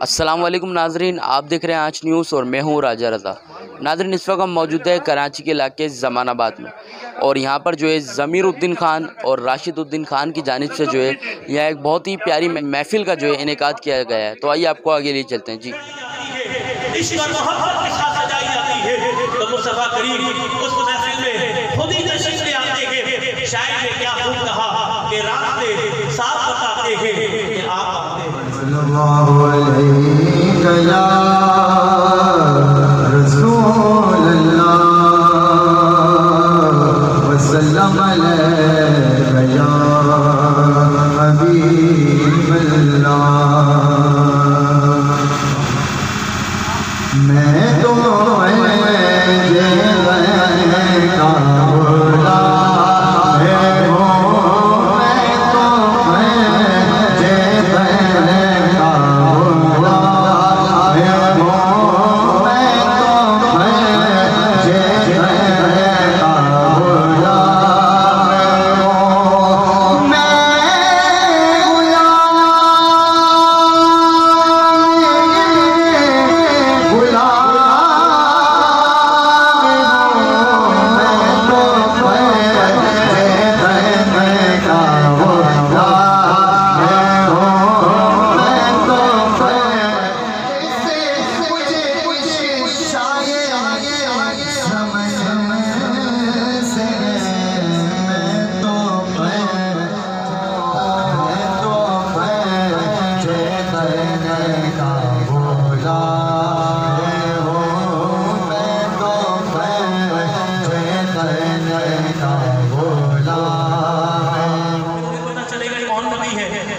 अस्सलाम वालेकुम नाजरीन, आप देख रहे हैं आज न्यूज़ और मैं हूँ राजा रज़ा। नाजरीन, इस वक्त हम मौजूद है कराची के इलाके ज़मानाबाद में और यहाँ पर जो है ज़मीरुद्दीन खान और राशिदुद्दीन खान की जानिब से जो है यह एक बहुत ही प्यारी महफिल का जो है इनेकाद किया गया है। तो आइए आपको आगे लिए चलते हैं जी। मैं तो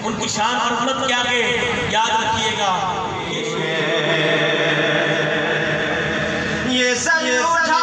उनकी शान और अज़मत क्या है याद रखिएगा। ये सर उठा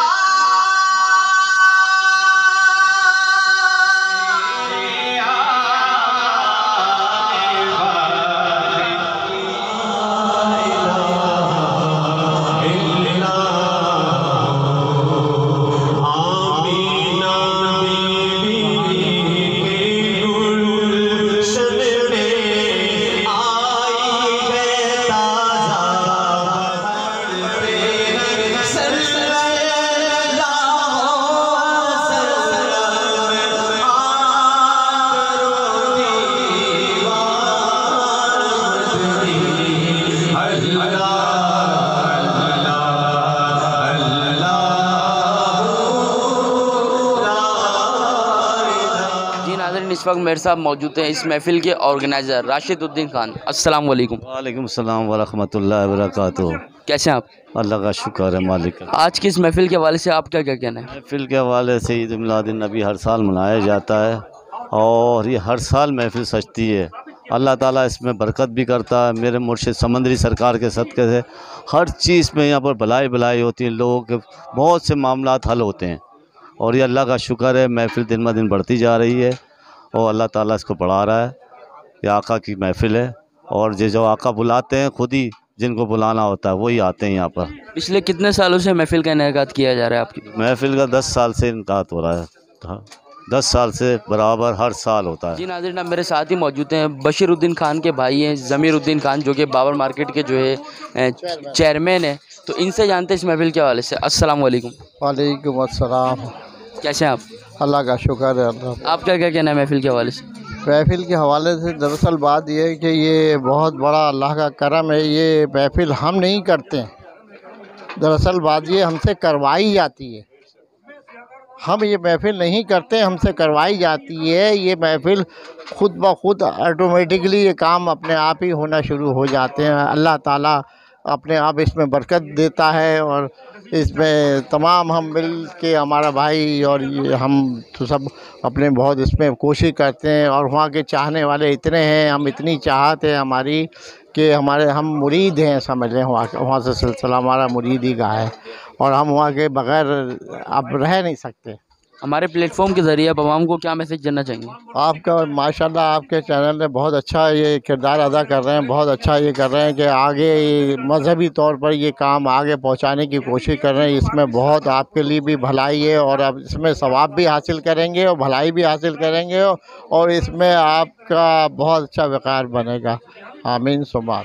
इस वक्त मेरे साथ मौजूद हैं इस महफिल के ऑर्गेनाइज़र राशिदुद्दीन खान। अस्सलाम वालेकुम। वालेकुम सलाम व रहमतुल्लाहि व बरकातुहू। कैसे हैं आप? अल्लाह का शुक्र है मालिक। आज की इस महफिल के हवाले से आप क्या क्या कहना है? महफिल के हवाले से ईद मिलादुन नबी हर साल मनाया जाता है और ये हर साल महफिल सजती है। अल्लाह ताला इसमें बरकत भी करता है। मेरे मुर्शिद समंदरी सरकार के सदक़े से हर चीज़ में यहाँ पर भलाई भलाई होती है, लोगों के बहुत से मामलात हल होते हैं और ये अल्लाह का शुक्र है। महफिल दिन ब दिन बढ़ती जा रही है और अल्लाह ताला इसको बढ़ा रहा है। ये आका की महफिल है और ये जो आका बुलाते हैं, खुद ही जिनको बुलाना होता है वही आते हैं यहाँ पर। पिछले कितने सालों से महफिल का इनेकाद किया जा रहा है आपकी? महफिल का 10 साल से इनेकाद हो रहा है। 10 साल से बराबर हर साल होता है। जी नाज़रीन, मेरे साथ ही मौजूद हैं बशीरुद्दीन खान के भाई हैं ज़मीरुद्दीन खान, जो कि बाबर मार्केट के जो है चेयरमैन है। तो इनसे जानते हैं इस महफिल के हवाले से। अस्सलाम वालेकुम। वालेकुम अस्सलाम। कैसे हैं आप? अल्लाह का शुक्र है। आप क्या क्या कहना है महफिल के हवाले से? महफिल के हवाले से दरअसल बात यह है कि ये बहुत बड़ा अल्लाह का करम है। ये महफिल हम नहीं करते हैं, दरअसल बात ये हमसे करवाई जाती है। हम ये महफिल नहीं करते, हमसे करवाई जाती है। ये महफिल खुद ब खुद ऑटोमेटिकली ये काम अपने आप ही होना शुरू हो जाते हैं। अल्लाह ताला अपने आप इसमें बरकत देता है और इसमें तमाम हम मिल के, हमारा भाई और ये हम तो सब अपने बहुत इसमें कोशिश करते हैं और वहाँ के चाहने वाले इतने हैं, हम इतनी चाहत है हमारी कि हम मुरीद हैं, समझ लें। वहाँ से सिलसिला हमारा मुरीदी का है और हम वहाँ के बग़ैर अब रह नहीं सकते। हमारे प्लेटफॉर्म के ज़रिए आप आवाम को क्या मैसेज देना चाहेंगे? आपका माशाल्लाह आपके चैनल ने बहुत अच्छा ये किरदार अदा कर रहे हैं, बहुत अच्छा ये कर रहे हैं कि आगे मजहबी तौर पर ये काम आगे पहुंचाने की कोशिश कर रहे हैं। इसमें बहुत आपके लिए भी भलाई है और आप इसमें सवाब भी हासिल करेंगे और भलाई भी हासिल करेंगे और इसमें आपका बहुत अच्छा वक़ार बनेगा। आमीन सुमा।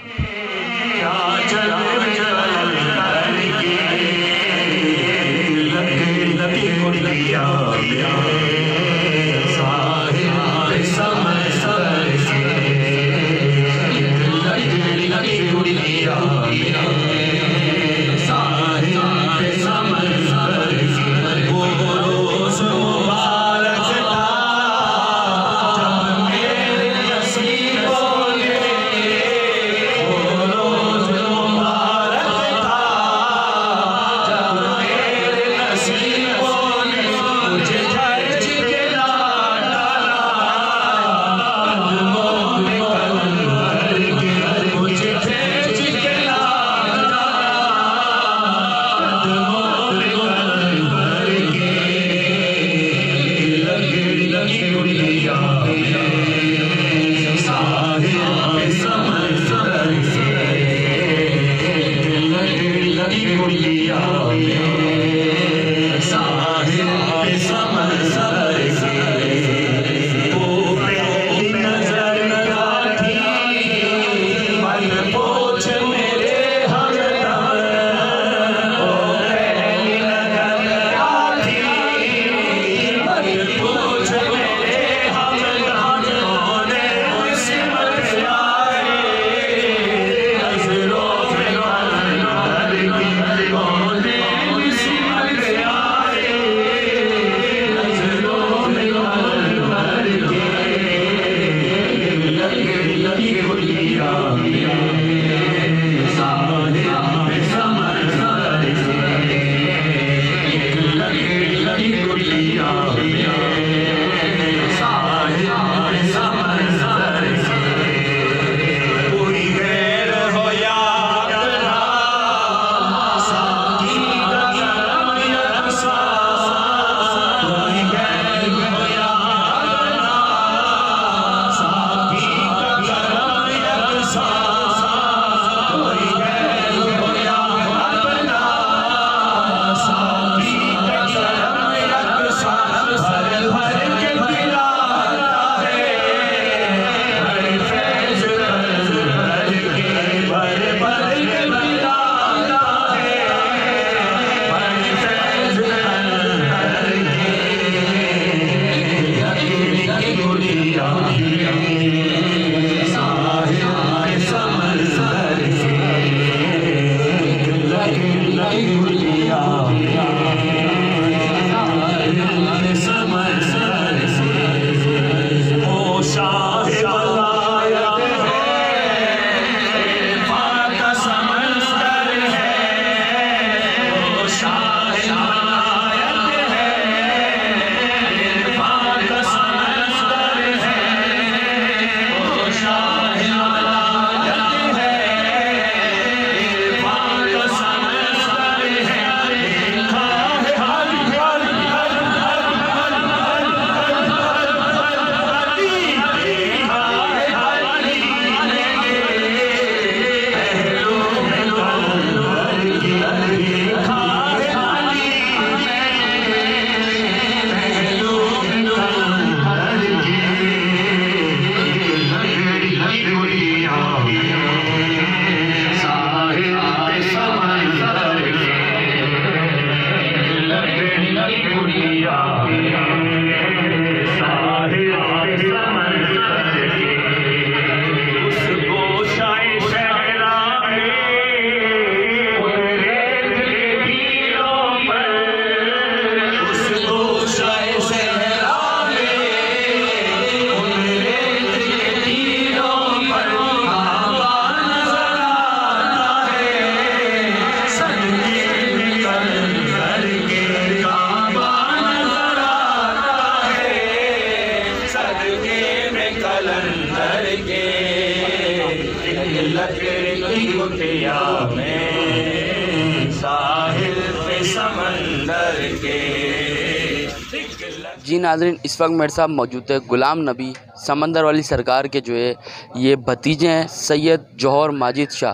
जी नाज़रीन, इस वक्त मेरे साथ मौजूद है गुलाम नबी समंदर वाली सरकार के जो है ये भतीजे हैं सैयद जौहर माजिद शाह।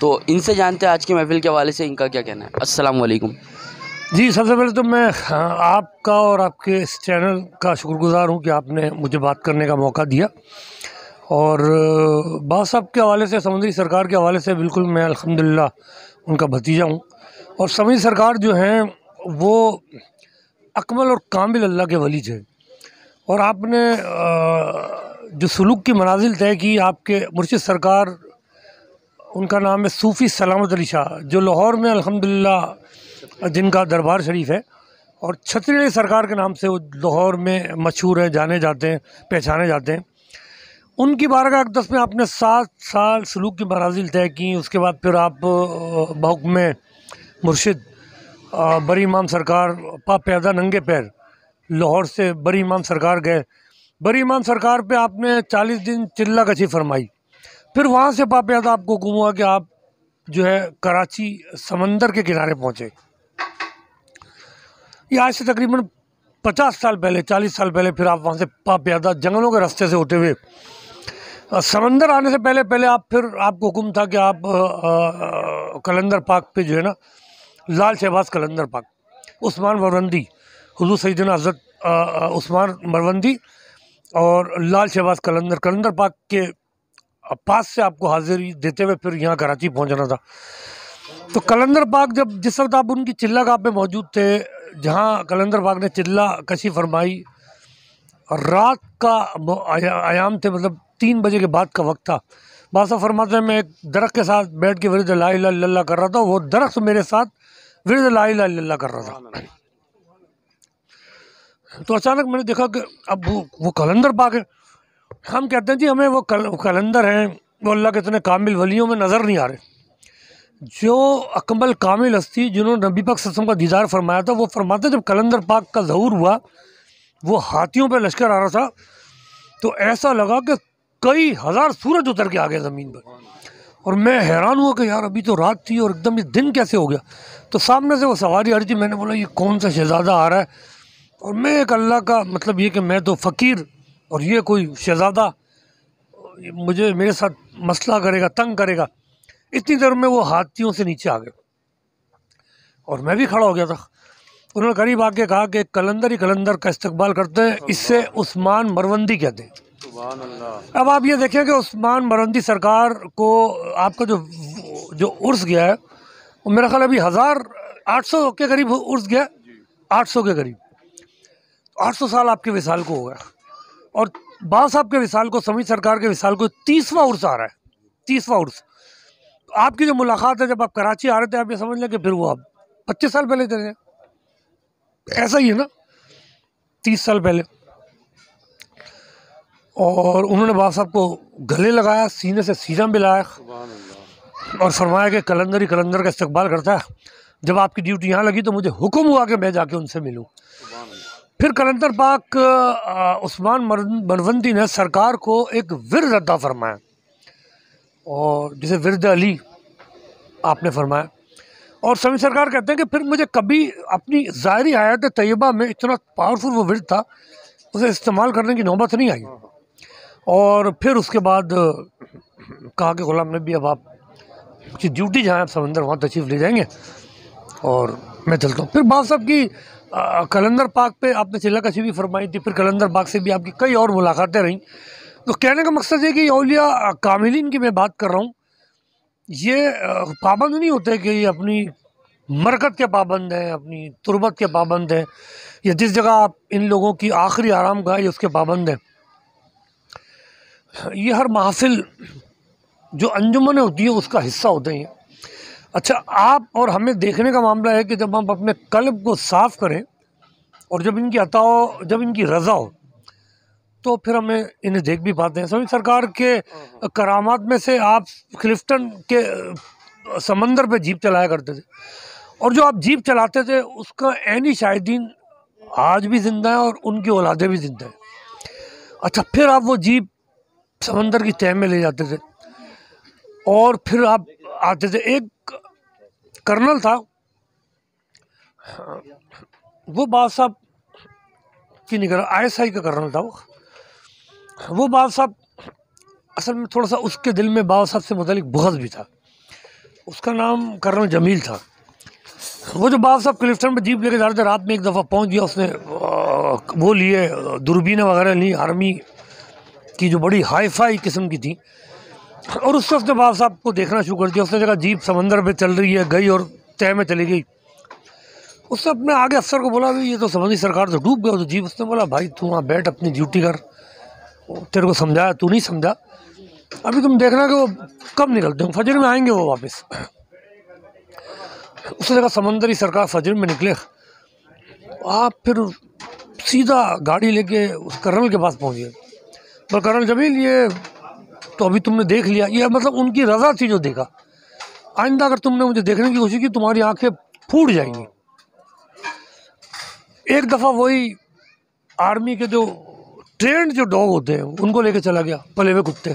तो इनसे जानते हैं आज की महफिल के हवाले से इनका क्या कहना है। अस्सलाम वालेकुम। जी, सबसे पहले तो मैं आपका और आपके इस चैनल का शुक्रगुज़ार हूँ कि आपने मुझे बात करने का मौका दिया। और बाबा साहब के हवाले से, समंदरी सरकार के हवाले से बिल्कुल मैं अल्हम्दुलिल्लाह उनका भतीजा हूँ। और समंदरी सरकार जो हैं वो अकमल और कामिल अल्लाह के वली थे। और आपने जो सलूक की मनाजिल तय की, आपके मुर्शिद सरकार, उनका नाम है सूफ़ी सलामत अली शाह, जो लाहौर में अल्हम्दुलिल्लाह जिनका दरबार शरीफ है, और छतरी अली सरकार के नाम से वो लाहौर में मशहूर है, जाने जाते हैं, पहचाने जाते हैं। उनकी बारगाह अक़दस में आपने 7 साल सलूक की मनाजिल तय की। उसके बाद फिर आप बहुक्म मुर्शिद बरी इमाम सरकार पा पैदा नंगे पैर लाहौर से बरी इमाम सरकार गए। बरी इमाम सरकार पे आपने 40 दिन चिल्ला कशी फरमाई। फिर वहाँ से पा पैदा आपको हुक्म हुआ कि आप जो है कराची समंदर के किनारे पहुँचे। ये आज से तकरीबन 50 साल पहले, 40 साल पहले फिर आप वहाँ से पा पैदा जंगलों के रास्ते से होते हुए समंदर आने से पहले आप फिर आपको हुक्म था कि आप कलंदर पाक पे जो है ना, लाल शहबाज कलंदर पाक, उस्मान मरवंदी, हुज़ूर सैयदना हज़रत उस्मान मरवंदी और लाल शहबाज कलंदर पाक के पास से आपको हाज़िरी देते हुए फिर यहाँ कराची पहुँचना था। तो कलंदर पाक जिस वक्त आप उनकी चिल्ला गाह पे मौजूद थे, जहाँ कलंदर पाक ने चिल्ला कशी फरमाई, रात का आयाम थे, मतलब 3 बजे के बाद का वक्त था। बासा फरमाते हैं मैं एक दरख्त के साथ बैठ के विरद ला इलाहा इल्लल्लाह कर रहा था, वो दरख्त मेरे साथ विरद ला इलाहा इल्लल्लाह कर रहा था। तो अचानक मैंने देखा कि अब वो कलंदर पाक है। हम कहते हैं जी हमें वो कलंदर हैं, वो अल्लाह के इतने कामिल वलियों में नज़र नहीं आ रहे। जो अकमल कामिल हस्ती जिन्होंने नबी पाक सल्लल्लाहु अलैहि वसल्लम का दीदार फरमाया था, वो फरमाते जब कलंदर पाक का ज़हूर हुआ, वो हाथियों पे लश्कर आ रहा था, तो ऐसा लगा कि कई हज़ार सूरज उतर के आ गए ज़मीन पर। और मैं हैरान हुआ कि यार अभी तो रात थी और एकदम ये दिन कैसे हो गया। तो सामने से वो सवारी आ रही थी, मैंने बोला ये कौन सा शहज़ादा आ रहा है। और मैं एक अल्लाह का, मतलब ये कि मैं तो फ़कीर और ये कोई शहज़ादा मुझे मेरे साथ मसला करेगा, तंग करेगा। इतनी देर में वो हाथियों से नीचे आ गए और मैं भी खड़ा हो गया था। उन्होंने करीब आके कहा कि कलंदर ही कलंदर का इस्तकबाल करते हैं, इससे उस्मान मरवंदी कहते हैं। अब आप ये देखें कि उस्मान मरवंदी सरकार को आपका जो उर्स गया है, वो मेरा ख्याल अभी 1800 के करीब उर्स गया, 800 के करीब, 800 साल आपके विसाल को हो गया। और बाबा साहब के विसाल को, समी सरकार के विसाल को 30वां उर्स आ रहा है, 30वां उर्स। आपकी जो मुलाकात है जब आप कराची आ रहे थे, आप ये समझ लें कि फिर वो आप 25 साल पहले थे, ऐसा ही है ना, 30 साल पहले। और उन्होंने बाबा साहब को गले लगाया, सीने से सीना मिलाया और फरमाया कि कलंदर ही कलंदर का इस्तकबाल करता है। जब आपकी ड्यूटी यहाँ लगी तो मुझे हुक्म हुआ कि मैं जाके उनसे मिलूँ। फिर कलंदर पाक उस्मान मरवंदी ने सरकार को एक विरद अता फरमाया, और जिसे विरद अली आपने फरमाया। और समी सरकार कहते हैं कि फिर मुझे कभी अपनी ज़ाहिरी हयात तैयबा में इतना पावरफुल वो विरद था, उसे इस्तेमाल करने की नौबत नहीं आई। और फिर उसके बाद कहा कि गुलाम नबी अब आप की ड्यूटी जहाँ आप समंदर वहाँ तशरीफ़ ले जाएंगे और मैं चलता हूँ। फिर बाबा साहब की कलंदर पाक पे आपने चिल्ला कशी भी फरमाई थी, फिर कलंदर पाक से भी आपकी कई और मुलाकातें रहीं। तो कहने का मकसद है कि औलिया कामिलीन की मैं बात कर रहा हूँ, ये पाबंद नहीं होते कि ये अपनी मरकत के पाबंद हैं, अपनी तुरबत के पाबंद हैं, या जिस जगह आप इन लोगों की आखिरी आराम गाह उसके पाबंद हैं। ये हर महफिल जो अंजुमनें होती हैं उसका हिस्सा होते हैं। अच्छा, आप और हमें देखने का मामला है कि जब हम अपने कल्ब को साफ़ करें और जब इनकी अता हो, जब इनकी रज़ा हो, तो फिर हमें इन्हें देख भी पाते हैं। सभी सरकार के करामात में से आप क्लिफ्टन के समंदर पे जीप चलाया करते थे, और जो आप जीप चलाते थे उसका ऐनी शाहिदीन आज भी ज़िंदा है और उनकी औलादें भी ज़िंदा हैं। अच्छा, फिर आप वो जीप समंदर की तह में ले जाते थे और फिर आप आते थे। एक कर्नल था, वो बाबा साहब की निगरानी, ISI का कर्नल था वो बाबा साहब असल में थोड़ा सा उसके दिल में बाबा साहब से मुतालिक बुग़्ज़ भी था। उसका नाम कर्नल जमील था। वो जो बाबा साहब क्लिफ्टन में जीप लेके जा रहे थे, रात में एक दफ़ा पहुंच गया, उसने वो लिए दूरबीन वगैरह ली, आर्मी की जो बड़ी हाई फाई किस्म की थी, और उससे उसने बाबा साहब को देखना शुरू कर दिया। उसने देखा जीप समंदर पे चल रही है, गई और तय में चली गई। उसने अपने आगे अफसर को बोला भाई ये तो समंदरी सरकार तो डूब गया। तो जीप उसने बोला भाई तू वहाँ बैठ, अपनी ड्यूटी कर, तेरे को समझाया, तू नहीं समझा, अभी तुम देखना कि वो कब निकलते हैं, फजर में आएंगे वो वापस। उसने देखा समंदरी सरकार फजर में निकले, आप फिर सीधा गाड़ी लेके उस कर्नल के पास पहुँच गए। पर कर्नल जमील ये तो अभी तुमने देख लिया, ये मतलब उनकी रज़ा थी जो देखा, आइंदा अगर तुमने मुझे देखने की कोशिश की तुम्हारी आंखें फूट जाएंगी। एक दफ़ा वही आर्मी के जो ट्रेंड जो डॉग होते हैं उनको लेके चला गया, पले हुए कुत्ते।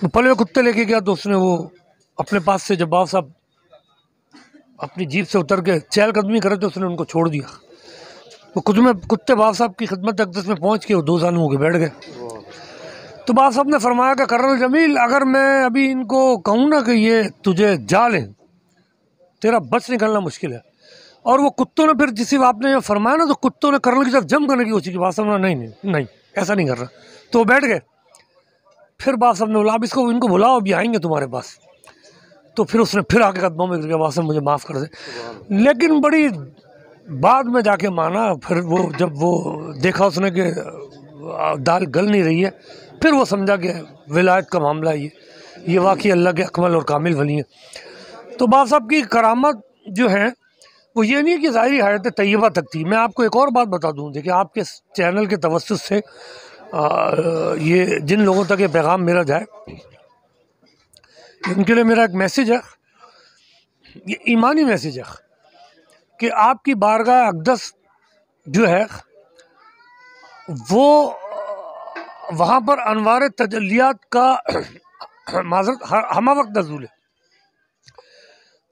पले हुए कुत्ते लेके गया तो उसने वो अपने पास से जब बाबा साहब अपनी जीप से उतर के चहलकदमी करे तो उसने उनको छोड़ दिया। वो कुत्ते बाबा साहब की खिदमत अक़दस में पहुँच के वो 2 साल होके बैठ गए। तो बाबा साहब ने फरमाया कि कर्नल जमील अगर मैं अभी इनको कहूँ ना कि ये तुझे जा लें, तेरा बच निकलना मुश्किल है। और वो कुत्तों ने फिर जिस आपने फरमाया ना, तो कुत्तों ने कर्नल की तरफ जंप करने की कोशिश की। बाबा साहब ने नहीं ऐसा नहीं कर रहा, तो वो बैठ गए। फिर बाबा साहब ने बोला अब इनको बुलाओ, अभी आएंगे तुम्हारे पास। तो फिर उसने फिर आके कदमों में गिर गया, बाबा साहब मुझे माफ़ कर दे। लेकिन बड़ी बाद में जाके माना, फिर वो जब वो देखा उसने कि दाल गल नहीं रही है, फिर वो समझा कि विलायत का मामला है, ये वाकई अल्लाह के अकमल और कामिल वली हैं। तो बाबा साहब की करामत जो है वो ये नहीं कि ज़ाहिरी हयात तैयबा तक थी। मैं आपको एक और बात बता दूं, देखिए आपके चैनल के तवस्सुस से ये जिन लोगों तक ये पैगाम मेरा जाए, उनके लिए मेरा एक मैसेज है, ये ईमानी मैसेज है कि आपकी बारगाह अक़दस जो है वो वहाँ पर अनवार तजल्लियात का माज़रत हमा वक्त नज़ूल है।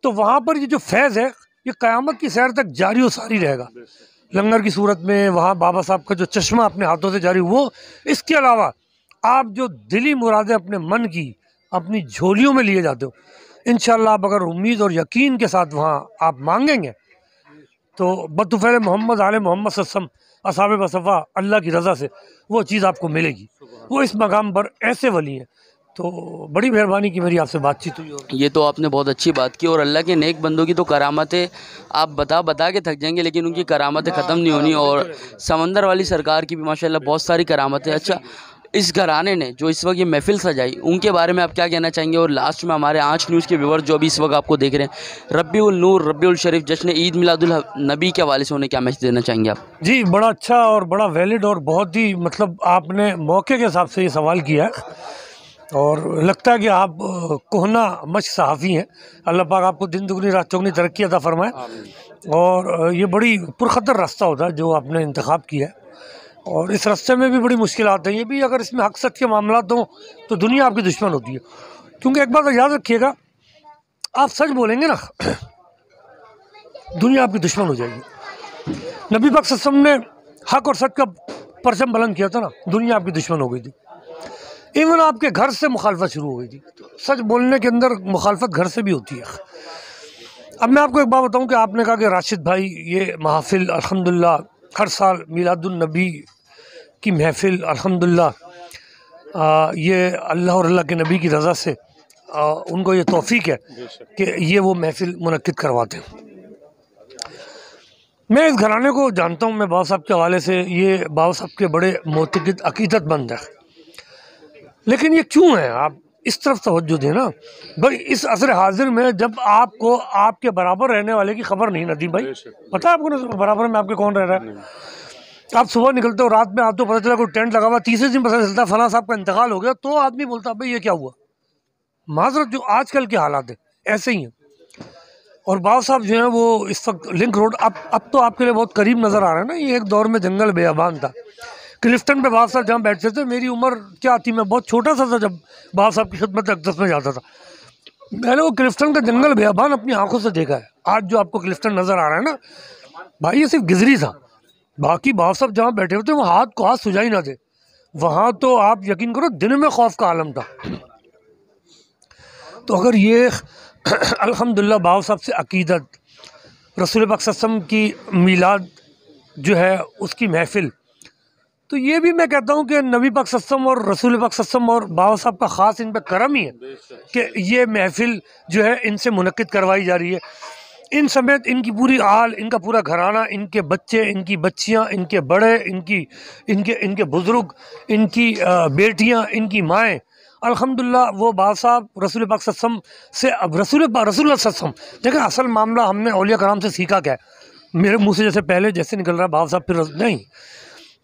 तो वहाँ पर ये जो फैज़ है ये क़यामत की सैर तक जारी और सारी रहेगा, लंगर की सूरत में। वहाँ बाबा साहब का जो चश्मा अपने हाथों से जारी, वो इसके अलावा आप जो दिली मुरादें अपने मन की अपनी झोलियों में लिए जाते हो, इंशाअल्लाह आप अगर उम्मीद और यकीन के साथ वहाँ आप मांगेंगे तो बतुफ़ैल मोहम्मद आले मोहम्मद सल्लम असहाबे बसफ़ा अल्लाह की रज़ा से वो चीज़ आपको मिलेगी। वो इस मकाम पर ऐसे वली हैं। तो बड़ी मेहरबानी की मेरी आपसे बातचीत हुई। ये तो आपने बहुत अच्छी बात की, और अल्लाह के नेक बंदों की तो करामतें आप बता के थक जाएंगे, लेकिन उनकी करामतें ख़त्म नहीं होनी। और समंदर वाली सरकार की भी माशाल्लाह बहुत सारी करामतें। अच्छा, इस घराने ने जो इस वक्त ये महफ़िल सजाई, उनके बारे में आप क्या कहना चाहेंगे? और लास्ट में हमारे आँच न्यूज़ के व्यूअर्स जो अभी इस वक्त आपको देख रहे हैं, रब्बीउल नूर रब्बीउल शरीफ जश्न ईद मिलादुल नबी के हवाले से उन्हें क्या मैसेज देना चाहेंगे आप? जी, बड़ा अच्छा और बड़ा वैलिड और बहुत ही मतलब आपने मौके के हिसाब से ये सवाल किया है, और लगता है कि आप कोहना मश सहाफ़ी हैं। अल्लाह पाक आपको दिन दुगनी रात चौगनी तरक्की अता फरमाए। और ये बड़ी पुरखतर रास्ता होता है जो आपने इंतखाब किया है, और इस रास्ते में भी बड़ी मुश्किल आते हैं। ये भी अगर इसमें हक़ सच के मामलात हों तो दुनिया आपकी दुश्मन होती है। क्योंकि एक बात याद रखिएगा, आप सच बोलेंगे ना, दुनिया आपकी दुश्मन हो जाएगी। नबी पाक सल्लल्लाहु अलैहि वसल्लम ने हक़ और सच का परचम बुलंद किया था ना, दुनिया आपकी दुश्मन हो गई थी। इवन आपके घर से मुखालफत शुरू हो गई थी। सच बोलने के अंदर मुखालफत घर से भी होती है। अब मैं आपको एक बात बताऊं कि आपने कहा कि राशिद भाई ये महफिल अल्हम्दुलिल्लाह हर साल मिलादुन नबी की महफिल अल्हम्दुलिल्लाह ये अल्लाह और अल्लाह के नबी की रज़ा से उनको ये तौफीक है कि ये वो महफिल मुनक्किद करवाते हैं। मैं इस घराने को जानता हूँ, मैं बाबा साहब के हवाले से, ये बाबा साहब के बड़े मोतक़िद अक़ीदतमंद है। लेकिन ये क्यों है, आप इस तरफ तवज्जो दें ना भाई। इस असर हाजिर में जब आपको आपके बराबर रहने वाले की खबर नहीं नदीम भाई, पता है आपको ना बराबर में आपके कौन रह रहा है? आप सुबह निकलते हो, रात में आते हो, पता चला कोई टेंट लगा हुआ, तीसरे दिन पता चलता फलां साहब का इंतकाल हो गया, तो आदमी बोलता भाई ये क्या हुआ। माजरत जो आजकल के हालात है ऐसे ही हैं। और बाबा साहब जो है वो इस वक्त लिंक रोड अब तो आपके लिए बहुत करीब नज़र आ रहा है ना। ये एक दौर में जंगल बेअबान था। क्लिफ्टन पे बाबा साहब जहाँ बैठते थे, मेरी उम्र क्या थी, मैं बहुत छोटा सा था जब बाबा साहब की खिदमत अक़दस में जाता था। मैंने वो क्लिफ्टन का जंगल बेअबान अपनी आंखों से देखा है। आज जो आपको क्लिफ्टन नज़र आ रहा है ना भाई, ये सिर्फ गिजरी था। बाकी बाबा साहब जहाँ बैठे होते वो हाथ को हाथ सुझाई ना थे। वहाँ तो आप यकीन करो दिन में खौफ का आलम था। तो अगर ये अल्हम्दुलिल्लाह बाबा साहब से अक़ीदत, रसूल पाक सल्लल्लाहु अलैहि वसल्लम की मीलाद जो है उसकी महफ़िल, तो ये भी मैं कहता हूँ कि नबी पाक सल्लल्लाहु और रसूल पाक सल्लल्लाहु और बाबा साहब का ख़ास इन पर करम ही है कि ये महफिल जो है इनसे मुनक्किद करवाई जा रही है। इन समेत इनकी पूरी आल, इनका पूरा घराना, इनके बच्चे, इनकी बच्चियाँ, इनके बड़े, इनके बुज़ुर्ग, इनकी बेटियाँ, इनकी माएँ, अल्हम्दुलिल्लाह वो बाबा साहब रसूल पाक सल्लल्लाहु से अब रसूल सल्लल्लाहु देखिए असल मामला हमने औलिया कराम से सीखा क्या है। मेरे मुँह से जैसे पहले जैसे निकल रहा है बाबा साहब फिर नहीं,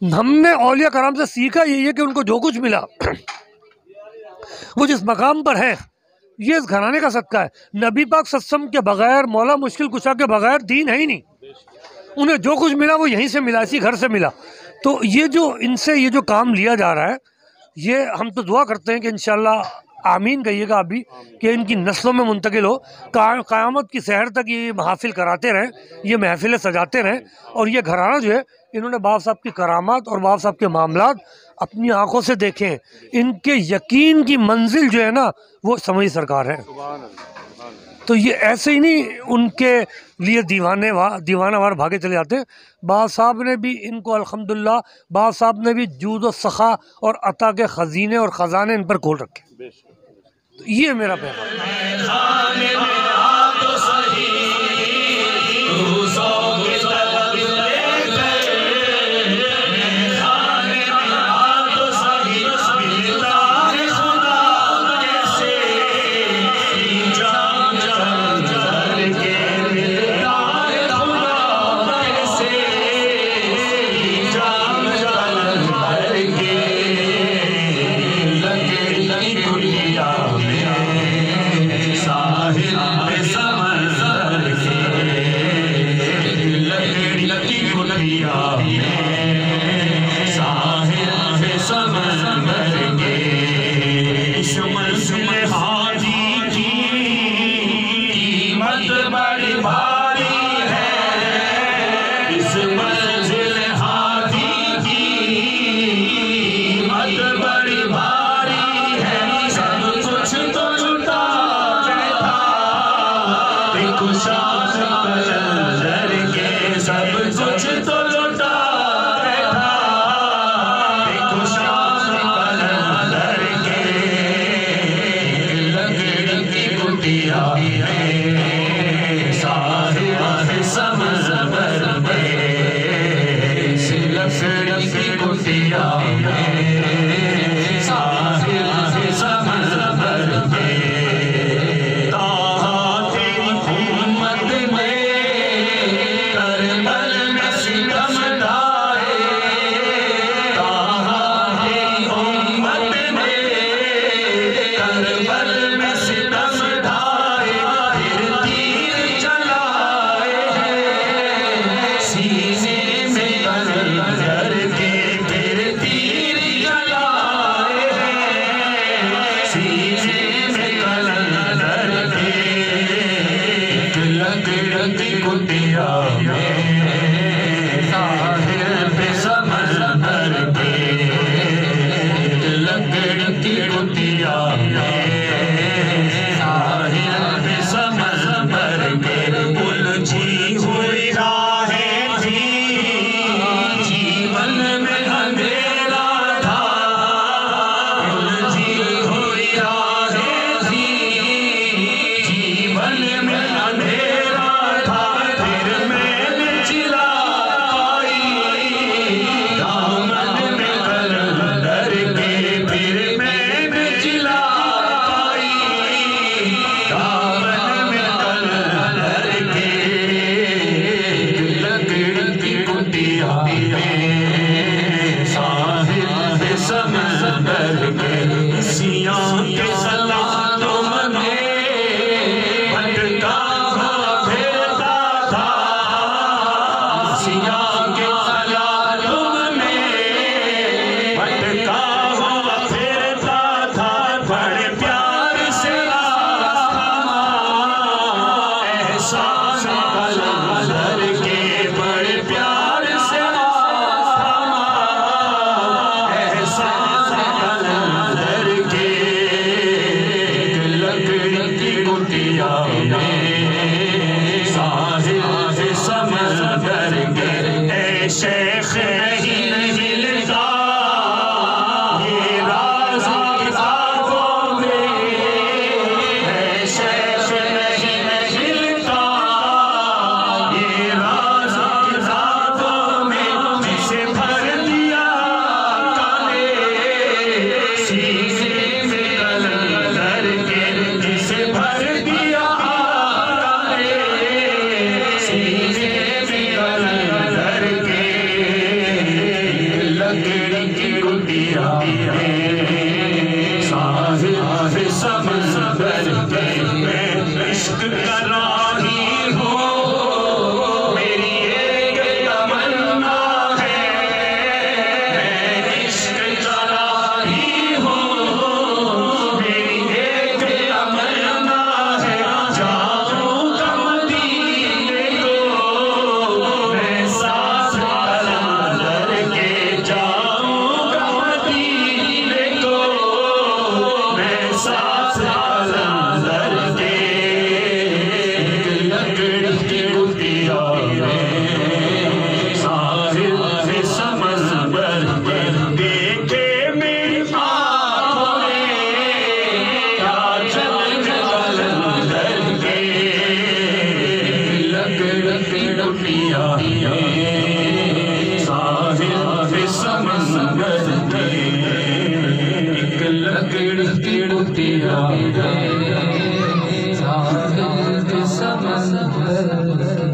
हमने औलिया कराम से सीखा यही है कि उनको जो कुछ मिला वो जिस मकाम पर है ये इस घराने का सदका है। नबी पाक सल्लल्लाहु के बगैर, मौला मुश्किल कुशा के बगैर दीन है ही नहीं। उन्हें जो कुछ मिला वो यहीं से मिला, इसी घर से मिला। तो ये जो इनसे ये जो काम लिया जा रहा है, ये हम तो दुआ करते हैं कि इंशाल्लाह आमीन कहिएगा अभी कि इनकी नस्लों में मुंतकिल हो, क़यामत की सहर तक ये महफिल कराते रहें, ये महफिलें सजाते रहें। और ये घराना जो है इन्होंने बाबा साहब की करामात और बाबा साहब के मामलात अपनी आंखों से देखें। इनके यकीन की मंजिल जो है ना वो समझी सरकार है। तो ये ऐसे ही नहीं उनके लिए दीवानावार भागे चले जाते हैं। बाबा साहब ने भी इनको अल्हम्दुलिल्लाह, बाबा साहब ने भी जूद व सखा और अता के ख़ज़ीने और ख़ज़ाने इन पर खोल रखे। तो ये मेरा पैगाम। साहिल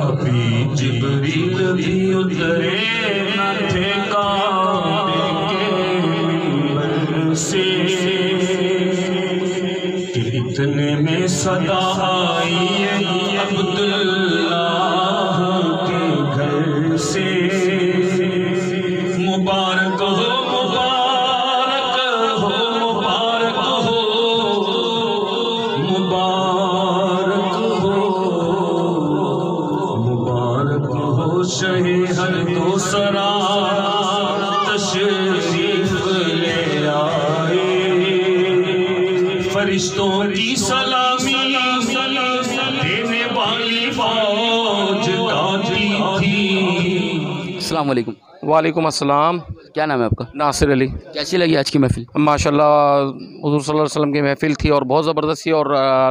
अभी जिब्रील भी उतरे न थे काबे के से कि इतने में सदा आई अब्दुल्लाह के घर से। मुबारक हो मुबारक हो मुबारक हो मुबारक हो मुबारक हो शहे हर दो सरा तशरीफ ले आए। फरिश्तों की सलामी देने वाली फौज गाती थी। अस्सलाम वालेकुम। वालेकुम अस्सलाम। क्या नाम है आपका? नासिर अली। कैसी लगी आज की महफिल? माशाल्लाह हुज़ूर सल्लल्लाहु अलैहि वसल्लम की महफ़िल थी और बहुत ज़बरदस्त थी। और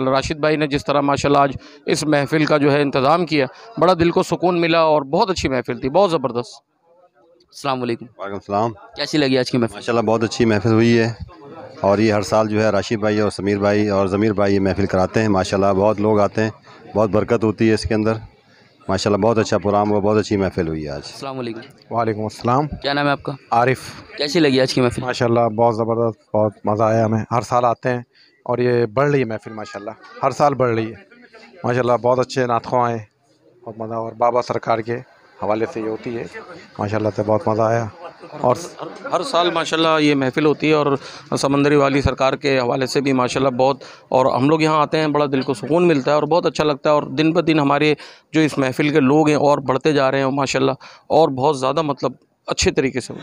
राशिद भाई ने जिस तरह माशाल्लाह आज इस महफ़िल का जो है इंतज़ाम किया, बड़ा दिल को सुकून मिला और बहुत अच्छी महफ़िल थी, बहुत ज़बरदस्त। अस्सलाम वालेकुम। वालेकुम सलाम। कैसी लगी आज की महफिल? माशाल्लाह बहुत अच्छी महफिल हुई है और ये हर साल जो है राशिद भाई और समीर भाई और ज़मीर भाई ये महफिल कराते हैं। माशाल्लाह बहुत लोग आते हैं, बहुत बरकत होती है इसके अंदर। माशाल्लाह बहुत अच्छा प्रोग्राम हुआ, बहुत अच्छी महफिल हुई है आज। अस्सलाम वालेकुम। वालेकुम अस्सलाम। क्या नाम है आपका? आरिफ। कैसी लगी आज की महफिल? माशाल्लाह बहुत ज़बरदस्त, बहुत मज़ा आया हमें। हर साल आते हैं और ये बढ़ रही है महफिल, माशाल्लाह हर साल बढ़ रही है। माशाल्लाह बहुत अच्छे नातख़्वां आए, बहुत मज़ा। और बाबा सरकार के हवाले से ये होती है, माशाल्लाह से बहुत मज़ा आया। और हर साल माशाल्लाह ये महफ़िल होती है और समंदरी वाली सरकार के हवाले से भी माशाल्लाह बहुत। और हम लोग यहाँ आते हैं, बड़ा दिल को सुकून मिलता है और बहुत अच्छा लगता है। और दिन ब दिन हमारे जो इस महफ़िल के लोग हैं और बढ़ते जा रहे हैं माशाल्लाह, और बहुत ज़्यादा मतलब अच्छे तरीके से।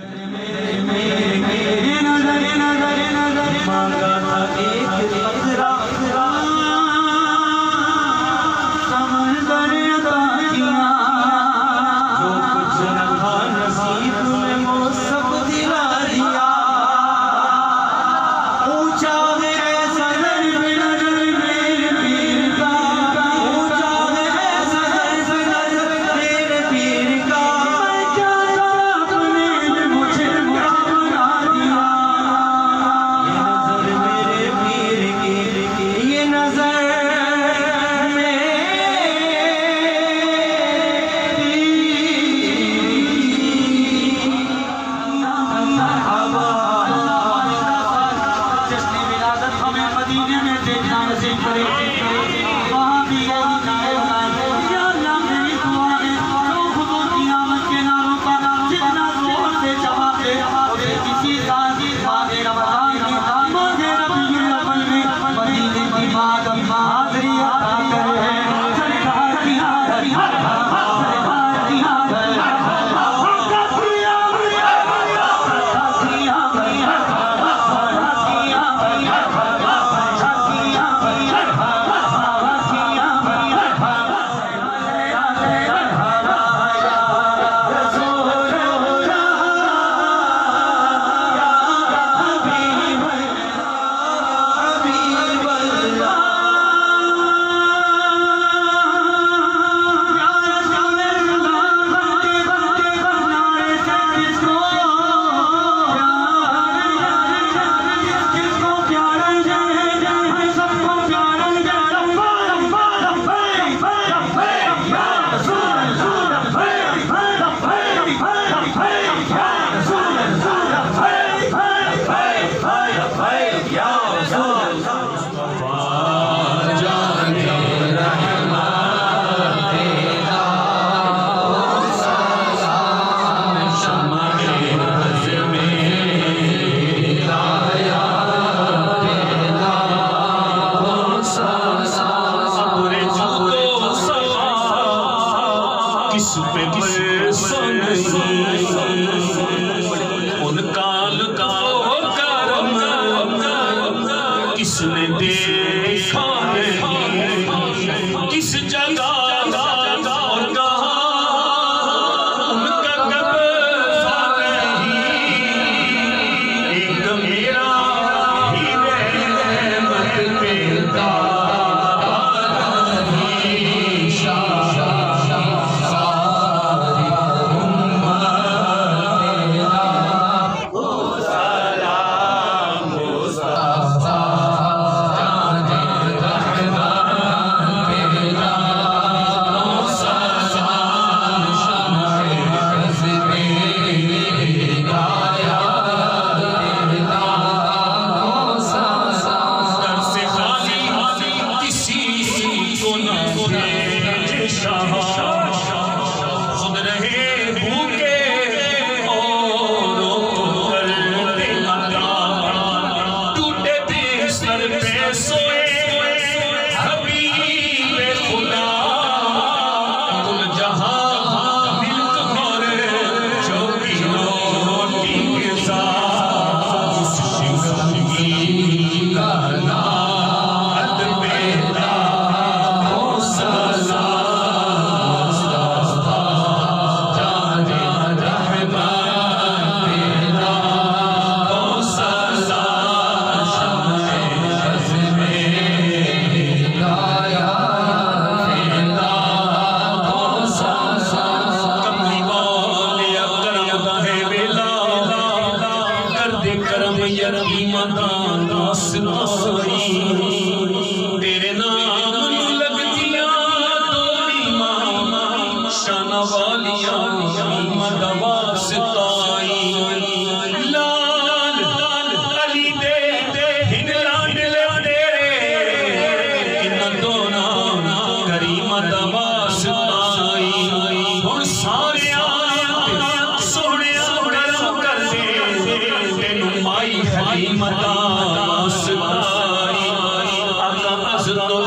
करम यतीम दा सताई तेरे नाम लग दिया तोड़ी मां शाना वालियां मदा वास्ताई लाल अली दे हिंद लाडले तेरे किन्ना तो नाम करीम दा वास्ताई हुण सारे सोहणे करम कर दे तेनू माई हलीम दा वास्ताई आका अज़तो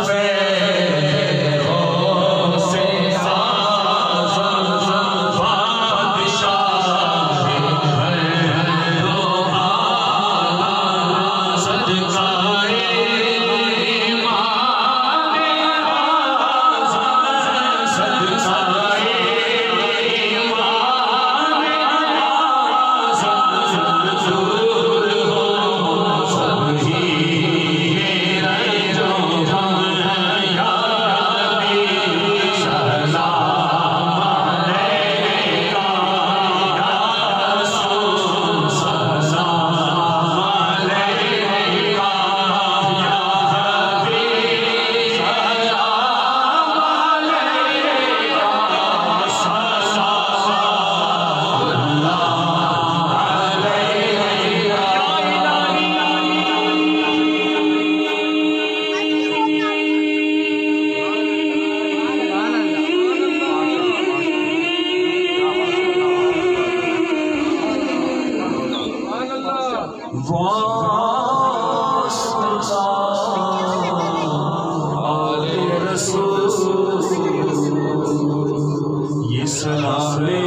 ये सलामे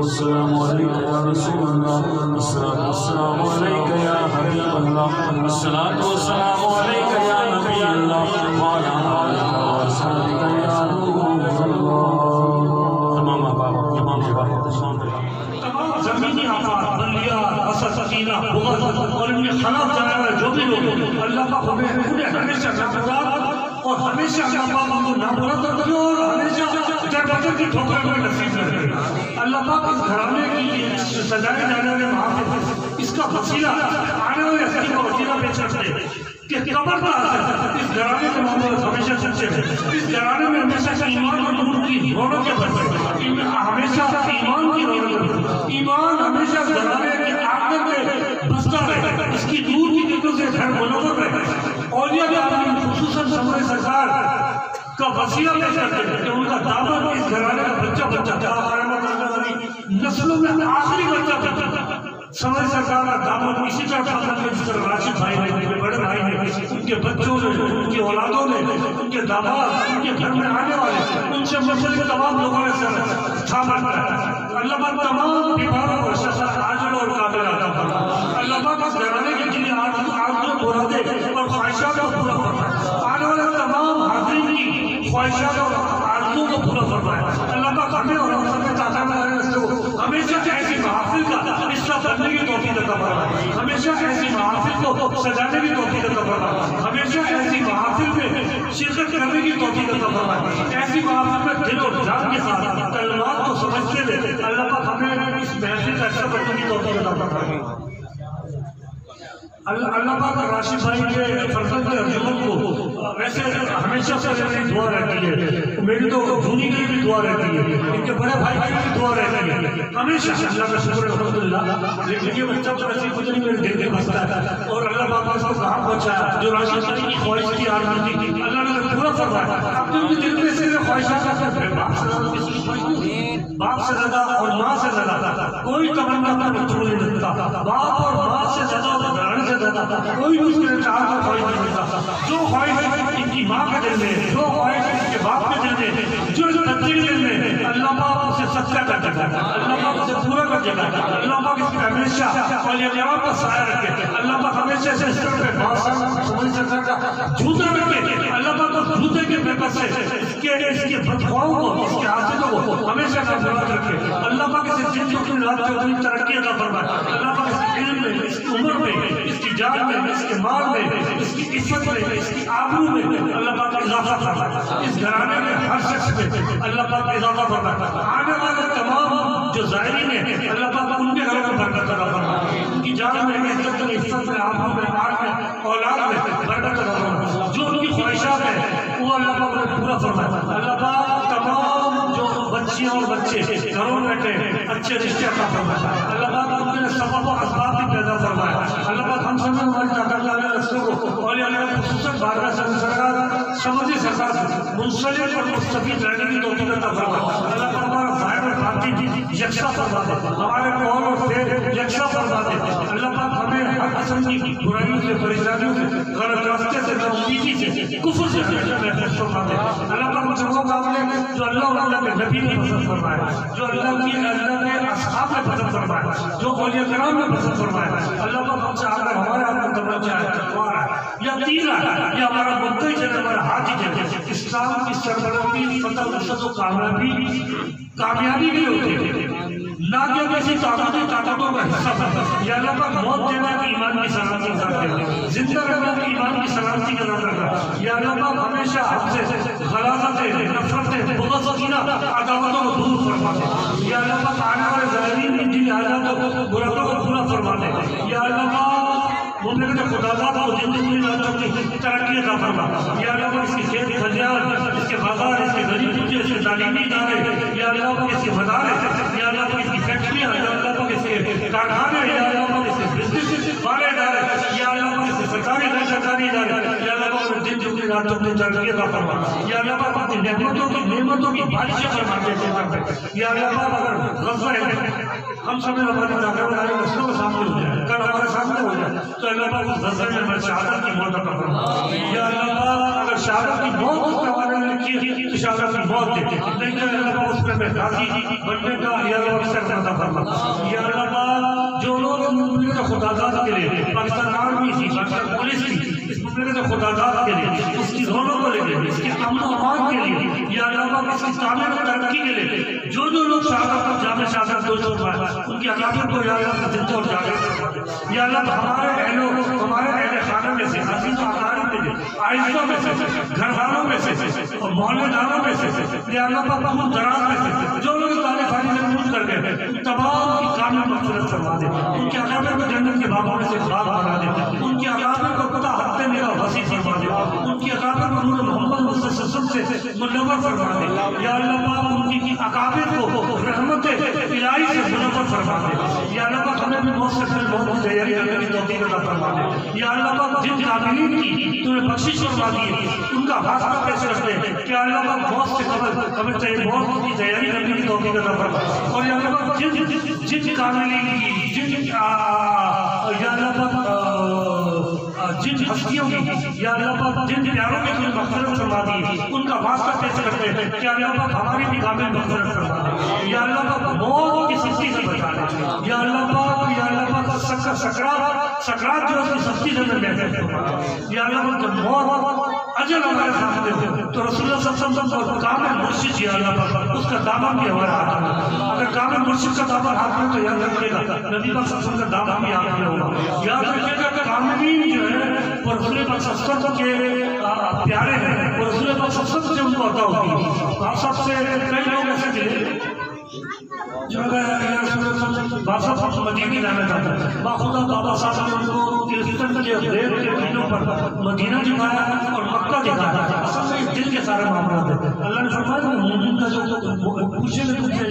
अस्सलामु अलैका या रसूलल्लाह अस्सलामु अलैका या हबीबल्लाह अस्सलातु वस्सलामु अलैका या नबीयल्लाह व अला आलिका व असहाबिका या रूहल्लाह। तमाम ज़मीनी आफात बलिया असर सकीना बुग़्ज़ और इनके खिलाफ जाने वाले जो भी लोग अल्लाह पाक हमें हमेशा और हमेशा अल्लाह पाक हमको नामुराद करते और हमेशा जड़ की ठोकर में नसीब करे। अल्लाह पाक इस घराने की सजाए जाने वाले महफिल इसका वसीला आने वाले असर का वसीला पेश करते कि कब्र का असर इस घराने के मामले हमेशा सच्चे है। इस घराने में हमेशा ईमान और नूर की रौनक बढ़ती हमेशा ईमान की रौनक ईमान हमेशा घराने के आंगन में बसता रहे इसकी नूर की किरणों से घर मनोवर रहे। औलिया भी अपनी खुसूसन समरे सरकार का वसीला पेश करते हैं कि उनका दामन इस घराने का बच्चा नस्लों में आखिरी बच्चा समझ सरकार का दामन इसी तरह जिस तरह राशिद भाई ने उनके बड़े भाई ने उनके बच्चों ने उनकी औलादों ने उनके दामाद उनके घर में आने वाले उनसे मुंसलिक तमाम लोगों ने स्थापना किया। अल्लाह पाक तमाम बीमारों को आजल और काबिल अता फरमाए। अल्लाह पाक इस घराने के लिए आरज़ू मुरादें और ख्वाहिशात को पूरा फरमाए। आने वाले तमाम हाज़िरीन की ख्वाहिशात और आरज़ू को पूरा फरमाए। अल्लाह पाक हमें और हम सबके ताक़त हमेशा ऐसी महफिल का हिस्सा बनने की तौफीक अता फरमाए। हमेशा ऐसी महफिल को सजाने की तौफीक अता फरमाए। हमेशा ऐसी महफिल में शिरकत करने की तौफीक अता फरमाए। ऐसी महफिल में दिल और जान के साथ कलमात को समझते हुए अल्लाह पाक हमें इस महफिल का हिस्सा बनने की तौफीक अता फरमाए। अल्लाह पाक राशिद भाई के फरजंद अर्जुन को वैसे हमेशा से मेरी दुआ रहती है, मेरी तो भूनी की भी दुआ रहती है, इनके बड़े भाई की भी दुआ रहती है हमेशा। अल्लाह का शुक्र अल्हम्दुलिल्लाह। लेकिन ये बच्चा तो ऐसी कुछ नहीं मेरे दिल में बसता है और अल्लाह पाक ने उसको कहाँ पहुँचाया जो राशिद भाई की ख्वाहिश की आरज़ू थी अल्लाह ने पूरा फरमाया। अब तो उनके दिल में से ख्वाहिशात बाप से ज़्यादा और माँ से ज़्यादा कोई तमन्ना अपने बच्चों को नहीं मिलता। बाप और माँ से ज़्यादा कोई उसके चाह का ख्वाहिश नहीं मिलता। जो ख्वाहिश इनकी माँ के दिल में, जो ख्वाहिश इनके बाप के दिल में, जो इस बच्चे के दिल में अल्लाह पाक उसे सच्चा कर देगा, अल्लाह पाक उसे पूरा कर देगा, अल्लाह पाक इसमें हमेशा औलिया का साया रखे, अल्लाह पाक हमेशा से इस तरह पे समझ सकता का जूता रखे, अल्लाह पाक उस जूते के बेकत से इसके बदख्वाहों को, इसके हासिलों को हमेशा नाफरमान रखे, अल्लाह पाक इसे जिंदगी रात में अपनी तरक्की अता फरमाए, अल्लाह पाक इसके इल्म में, इसकी उम्र में, इसकी जान में, इसके माल में, इसकी इज्जत में, इसकी आबरू में अल्लाह पाक इजाफा फरमाए, इस घराने में हर शख्स में अल्लाह पाक इजाफा फरमाए, आने वाले तमाम जो ज़ायरीन हैं अल्लाह पाक उनके घरों में बरकत अता फरमाए, उनकी जान में, इज्जत में, आबरू में, माल में, औलाद में बरकत अता फरमाए, जो उनकी ख्वाहिशात है वो अल्लाह पाक उन्हें पूरा फरमाए, अल्लाह पाक तमाम जो बच्चियां और बच्चे घरों में बैठे अच्छे रिश्ते अता फरमाए, अल्लाह पाक उनके लिए सबब और असबाब भी पैदा फरमाए, अल्लाह पाक हम सब हमारी ताकत वाले रस्ते को और खुसूसन बारगाह सरकार समझी सरकार मुंसलिक और मुस्तफीद रहने की तौफीक अता फरमाए, अल्लाह पाक हमारा ज़ाहिर और बातिन यकसा फरमा दे, हमारे कौल और फेल यकसा फरमा दे, अल्लाह पाक हमें हर किस्म की बुराइयों से, परेशानियों से, गलत रास्ते से, नाउमीदी से, कुफ्र से महफूज फरमा दे, अल्लाह पाक उन सबों का जो अल्लाह और अल्लाह के नबी ने पसंद फरमाए, जो अल्लाह के असहाब ने पसंद फरमाए, जो औलिया किराम ने पसंद फरमाए, अल्लाह पाक हमसे आकर हमारे हाथ में तवज्जो है, तकवा है या तीर है या हमारा मुद्दा ही चले, हमारा हाथ ही चले, इस्लाम की सरबलंदी, फतह, नुसरत और कामयाबी भी होती है ना कि किसी ताकतों का हिस्सा बनता, या अल्लाह पाक मौत देना कि ईमान की सलामती का देना, जिंदा रहना कि ईमान की सलामती का नाम रखना, या अल्लाह पाक हमेशा हमसे गलाज़तें, नफरतें, बुग़्ज़ और कीना, अदावतों को दूर फरमा दे, या अल्लाह पाक आने वाले ज़ालिमीन की जिन हालातों को, बुराइयों को पूरा फरमा दे, या अल्लाह पाक मुमलिक खुदाबाद को जिंदगी तरक्की अता फरमा, या अल्लाह पाक इसकी खेत खलियान, इसके बाजार, इसके गरीब बच्चे, इसके तालीमी इदारे, या अल्लाह पाक इसके मदारस, या अल्लाह पाक इसकी फैक्ट्रियाँ, या अल्लाह पाक इसके कारखाने, या अल्लाह पाक इसके बिजनेस वाले इदारे, या अल्लाह पाक इसके सरकारी गैर सरकारी इदारे, या अल्लाह पाक दिन जुगनी रात जुगनी तरक्की अता फरमा, या अल्लाह पाक अपनी नेमतों की बारिशें फरमा दे, या अल्लाह पाक अगर ग़ज़वा हम सब हमारी ताकत वाले मसलों के सामने हो जाए, कल हमारे सामने हो जाए, तो अल्लाह पाक उस ग़ज़वा में हमारी शहादत की मौत अता फरमा, या अल्लाह पाक अगर शहादत की मौत उस करवाने ने की तो शहादत की मौत देते, नहीं तो अल्लाह पाक उस पर गाज़ी बनने का या अवसर अता फरमा, या अल्लाह पाक जो लोग खुदादाद के लिए पाकिस्तान आर्मी थी, पाकिस्तान पुलिस थी, इस मुल्क खुदादाद के लिए, उसकी रोनों को लेकर, इसके अमन अमान के लिए, या अल्लाह पाक इसकी तामीर और तरक्की के लिए जो लोग शहादत को जामे शहादत दो उनकी अकाबिर को या अल्लाह जिंदा और जागृत, या अल्लाह हमारे अहले खाना में से, अजीज़ और अकारिब में से, आइज़ों में से, घरवालों में से और मोहल्लेदारों में से, या अल्लाह पाक दूर दराज में से जो लोग तारीफ़ फानी से मूल कर गए तमाम की कामिल मग़फ़िरत फरमा दे, उनके अकाबिर को जन्नत के बागों में से बाग बना दे, उनके अकाबिर को पता हत्ते मेरा वसी फरमा दे, उनकी अकाबिर को नूर मोहम्मद मुस्तफ़ा से मुनव्वर फरमा दे, या अल्लाह पाक उनकी अकाबिर को रहमत इलाही से मुनव्वर फरमा दे, या अल्लाह पाक हमें भी मौत से पहले मौत की तैयारी करने की तौफीक अता फरमा दे, या अल्लाह पाक जिन कामिलीन की तूने बख्शिश फरमा दी है उनका वास्ता पेश रखते हैं कि अल्लाह पाक मौत से कबल हमें मौत की तैयारी करने की तौफीक अता फरमा, और या अल्लाह पाक जिन कामिलीन की जिन हस्तियों की, या अल्लाह पाक जिन प्यारों की तूने मग़फ़िरत फरमा दी उनका वास्ता पेश करते हैं कि अल्लाह पाक हमारी भी कामिल मग़फ़िरत फरमा दे, या अल्लाह पाक मौत की सख्ती से बचा दे, या अल्लाह पाक सकरात जो उसकी सख्ती से महफूज़ फरमा दे, या अल्लाह पाक जब मौत अजल हमारे सामने हो तो रसूलुल्लाह सल्लल्लाहु अलैहि वसल्लम को कामिल मुर्शिद, या अल्लाह पाक उसका दामन भी हमारे हाथ में, अगर कामिल मुर्शिद का दामन हाथ में तो याद रखिएगा नबी पाक सल्लल्लाहु अलैहि वसल्लम का दामन भी हाथ में होगा, याद रखिएगा कामिलीन जो है वो रसूल पाक सल्लल्लाहु अलैहि वसल्लम के प्यारे हैं, वो रसूल पाक सल्लल्लाहु अलैहि वसल्लम से उनको अता होती है, आप सबसे कई लोग ऐसे थे जो मदीने जाना चाहते हैं, बाखुदा बाबा साहब ने उनको किलिस्तान के देव के दिनों पर मदीना दिखाया और मक्का दिखाया, असल में दिल के सारे मामला थे, अल्लाह ने फरमाया कि मोमिन का जो पूछेंगे तुमसे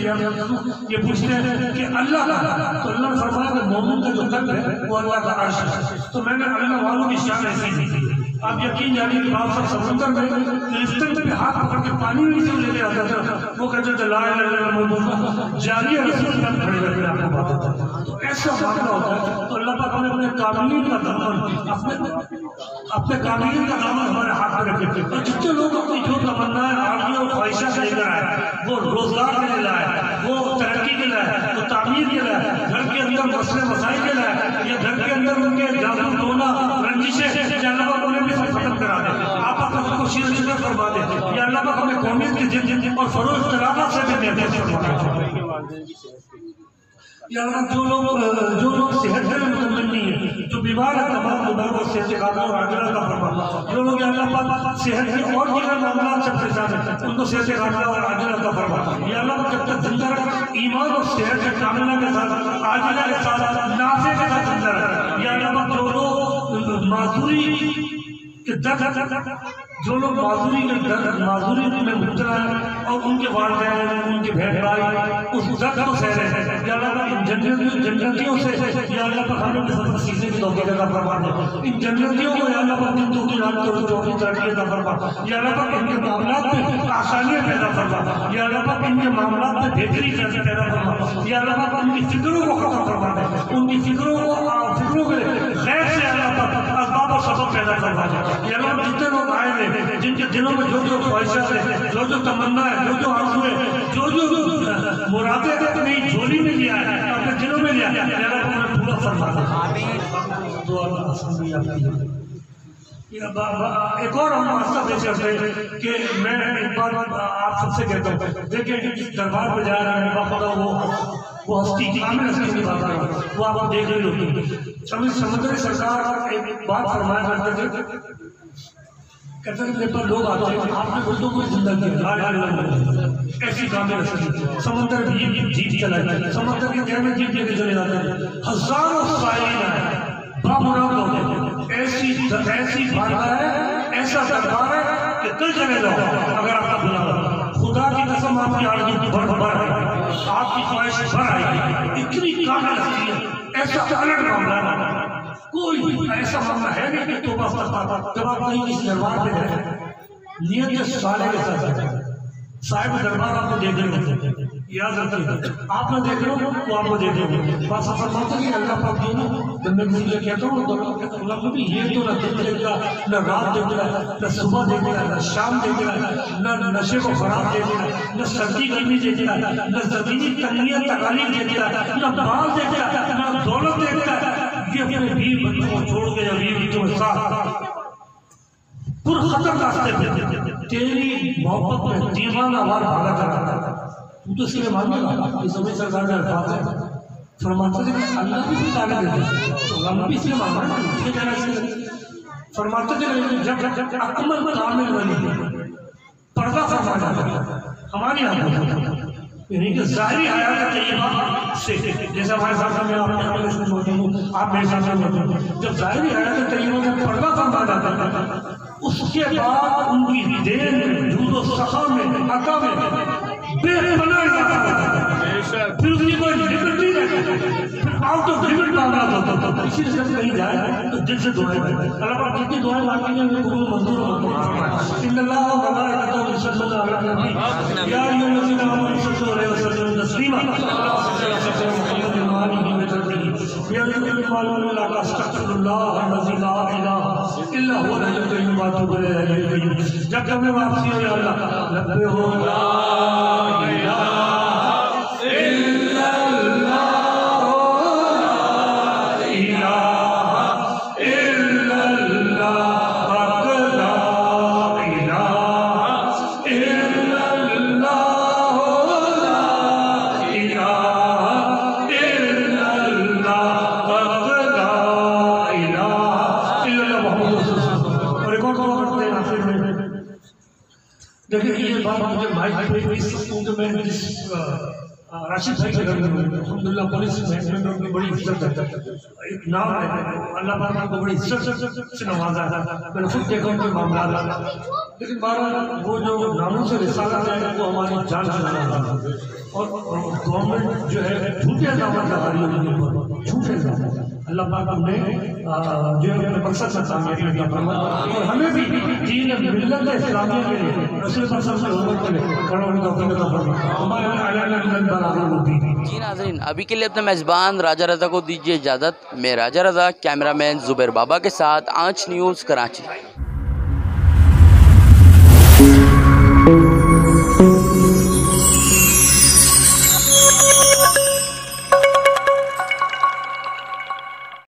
ये पूछते हैं कि अल्लाह का, तो अल्लाह ने फरमाया कि मोमिन का जो कल्ब है वो अल्लाह का अर्श है, तो मैंने अल्लाह वालों की शान ऐसी दी थी, आप यकीन जानिए कि आप सब समंदर में किलिस्तान पे हाथ पकड़ के पानी में से लेके आता था, वो कहते थे ला इलाहा इल्लल्लाह जारी रसूल का खड़े करके आपको बात होता है, तो ऐसा मामला होता है, तो अल्लाह पाक हमें अपने कामिलीन का दामन अपने कामिलीन का दामन हमारे हाथ में रखे, और जितने लोग अपनी जो तमन्नाएं आर्ज़ू और ख्वाहिशात लेकर आए, वो रोजगार के लिए लाए, वो अंदर मसले मसाइल के लाए, या घर के अंदर उनके जादू टोना रंजिशें, या अल्लाह पाक उन्हें भी सब खत्म करा दे। आप अपने शीर्ष फरमा दे, या अल्लाह पाक हमें कौमियत की जिंदगी और फरोज इख्तिलाफात से भी महफूज फरमा दे। या जो लोग सेहत के मुतमन्नी है, जो बीमार है, तमाम बीमारों से सेहत और आजिला का फरमा। जो लोग अल्लाह पाक सेहत के और दीगर मामलात से परेशान है, उनको सेहत और आजिला का फरमा। या अल्लाह जब तक जिंदा रहे, ईमान और सेहत के कामना के साथ, आजिला के साथ, नाफे के साथ जिंदा रहे। या अल्लाह जो लोग माजूरी के दर्द, जो लोग माजूरी में मुब्तला है और उनके वालिदैन, उनके बहन भाई उस दर्द को सह रहे हैं, या अल्लाह इन जन्नतियों से, या अल्लाह पर हमें सब सीखने की तौफीक अता फरमा दे। इन जन्नतियों को या अल्लाह पर दिन की रात को चौकी तरक्की अता फरमा। या अल्लाह पर इनके मामलात में आसानियाँ पैदा फरमा। या अल्लाह पर इनके मामलात में बेहतरी पैदा फरमा। या अल्लाह पर उनकी फिक्रों को खत्म फरमा दे, उनकी फिक्रों के गैर से अल्लाह पर असबाब और सबब पैदा फरमा दे। या अल्लाह जितने लोग आए हैं, जिनके दिलों में जो ख्वाहिशात है, जो तमन्ना है, जो आंसू है, जो मुरादें अपनी झोली में लिया है, अपने दिलों में लिया है, उन्हें पूरा फरमा दे। एक और हम वास्ता दे सकते हैं कि मैं एक बार आप सबसे कहता हूँ, देखिए जिस दरबार पर जा रहे हैं वो हस्ती कामिल हस्ती की बात है, वो आप देख रहे होते। समुद्री सरकार एक बात फरमाया करते थे, कहते थे मेरे पास लोग आते हैं, आपने उर्दू को जिंदा किया, ऐसी कामिल हस्ती। समंदर भी जीत चलाए, समंदर के गहरे में जीत लेके चले जाते हैं, हजारों साइलिन आए, बामुराद लोग, ऐसी बारगाह है, ऐसा दरबार है कि कल चले जाओ अगर आपका बुला। खुदा की कसम आपकी आरज़ू बढ़ है, आपकी ख्वाहिश बढ़ आएगी। इतनी कामिल हस्ती है, ऐसा अलग मामला है, कोई ऐसा मामला है नहीं कि तो बस जब आप कहीं इस दरबार पे गए, नियत साले के साथ साहिब दरबार आपको देख रहे होते, याद रखिए, आप ना देख रहे हो वो आपको देख रहे हो। बस फरमाते कि अल्लाह पाक जो ना, जब मैं मुझे कहता हूँ तो अल्लाह को भी ये तो ना दिन देख रहा, न रात देख रहा, न सुबह देख रहा, न शाम देख रहा, न नशे को खराब देख रहा, न सर्दी गर्मी देख रहा, न जमीनी तंगियाँ तकालीफ देख रहा, न माल देख रहा, न दौलत देख रहा। ये अपने बीवी बच्चों को छोड़ के या बीवी बच्चों के साथ पुरखतर रास्ते पे तेरी मोहब्बत में दीवाना वार भागा था, तू तो इसलिए मानेगा। इस समय सरकार का अल्फाज है, फरमाते थे कि अल्लाह भी ताकत देते, तो हम भी इसलिए मानना इसलिए कहना चाहिए। फरमाते थे जब अकमल कामिल वली पर्दा फरमा जाता है हमारी यहाँ, यानी कि ज़ाहिरी हयात तय्यबा से, जैसा हमारे साथ में आपने मौजूद हूँ, आप मेरे साथ में मौजूद हूँ, जब ज़ाहिरी हयात तय्यबा में पर्दा फरमा जाता है, उसके बाद उनकी देन में, जूद और सखा में, अता में बेपनाह इजाफा होता है। फिर उसकी कोई लिमिट नहीं रहती, फिर आउट ऑफ लिमिट मामला होता है। इसी से कहीं जाए तो दिल से दुआएं करें, अल्लाह पाक जितनी दुआएं मांगी हैं वो मंजूर होती है। इन्नल्लाह व मलाइकतहु युसल्लूना अलन नबी या अय्युहल्लज़ीना आमनू सल्लु अलैहि व सल्लिमू तस्लीमा। जब जब मैं वापसी हो या अल्लाह लब्बे हो ला इलाहा इल्लल्लाह ला इलाहा इल्लल्लाह ला इलाहा इल्लल्लाह ला इलाहा इल्लल्लाह ला इलाहा इल्लल्लाह मुहम्मद रसूलुल्लाह। और एक और दुआ करते हैं आखिर में। देखिए ये बात मुझे माइक पे भी सकूँ कि मैं जिस राशिद भाई के घर में अल्हम्दुलिल्लाह पुलिस महकमे में बड़ी इज्जत करता है, एक नाम है, अल्लाह पाक को बड़ी इज्जत से नवाजा है, मैंने खुद देखा उनके मामला। लेकिन बहरहाल वो जो नामों से रिसालत है वो हमारी जान है, और गवर्नमेंट जो है झूठे इल्ज़ाम लगा रही है उनके ऊपर, झूठे इल्ज़ाम। अल्लाह पाक हमने जो है अपने मकसद से कामयाबी अता फरमाए और हमें भी दीन मिल्लत इस्लामिया के लिए रसूल पाक सल्लल्लाहु अलैहि वसल्लम के लिए खड़ा होने का तौफीक अता फरमाए। हमारे जी नाज़रीन, अभी के लिए अपने मेज़बान राजा रज़ा को दीजिए इजाज़त। मैं राजा रज़ा, कैमरामैन ज़ुबैर बाबा के साथ आंच न्यूज़ कराची।